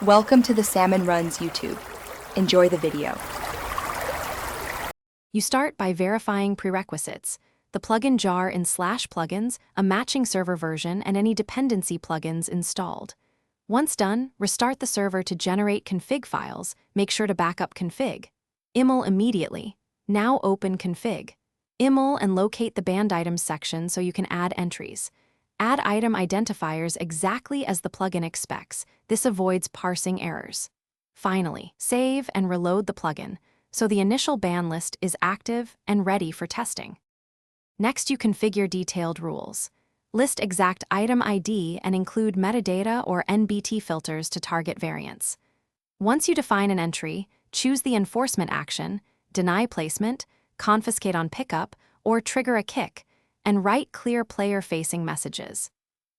Welcome to the Salmon Runs YouTube. Enjoy the video. You start by verifying prerequisites, the plugin jar in /plugins, a matching server version, and any dependency plugins installed. Once done, restart the server to generate config files. Make sure to backup config. IML immediately. Now open config. IML and locate the banned items section so you can add entries. Add item identifiers exactly as the plugin expects. This avoids parsing errors. Finally, save and reload the plugin, so the initial ban list is active and ready for testing. Next, you configure detailed rules. List exact item ID and include metadata or NBT filters to target variants. Once you define an entry, choose the enforcement action, deny placement, confiscate on pickup, or trigger a kick, and write clear player-facing messages.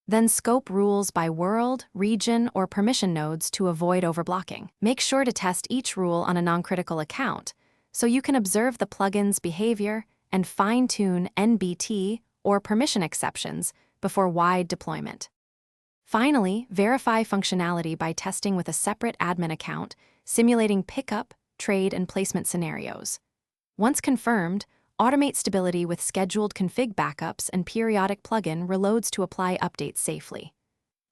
Then scope rules by world, region, or permission nodes to avoid overblocking. Make sure to test each rule on a non-critical account, so you can observe the plugin's behavior and fine-tune NBT or permission exceptions before wide deployment. Finally, verify functionality by testing with a separate admin account, simulating pickup, trade, and placement scenarios. Once confirmed, automate stability with scheduled config backups and periodic plugin reloads to apply updates safely.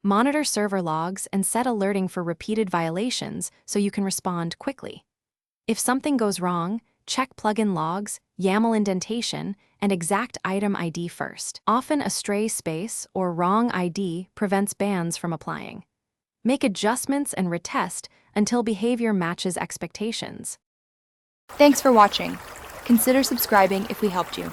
Monitor server logs and set alerting for repeated violations so you can respond quickly. If something goes wrong, check plugin logs, YAML indentation, and exact item ID first. Often a stray space or wrong ID prevents bans from applying. Make adjustments and retest until behavior matches expectations. Thanks for watching. Consider subscribing if we helped you.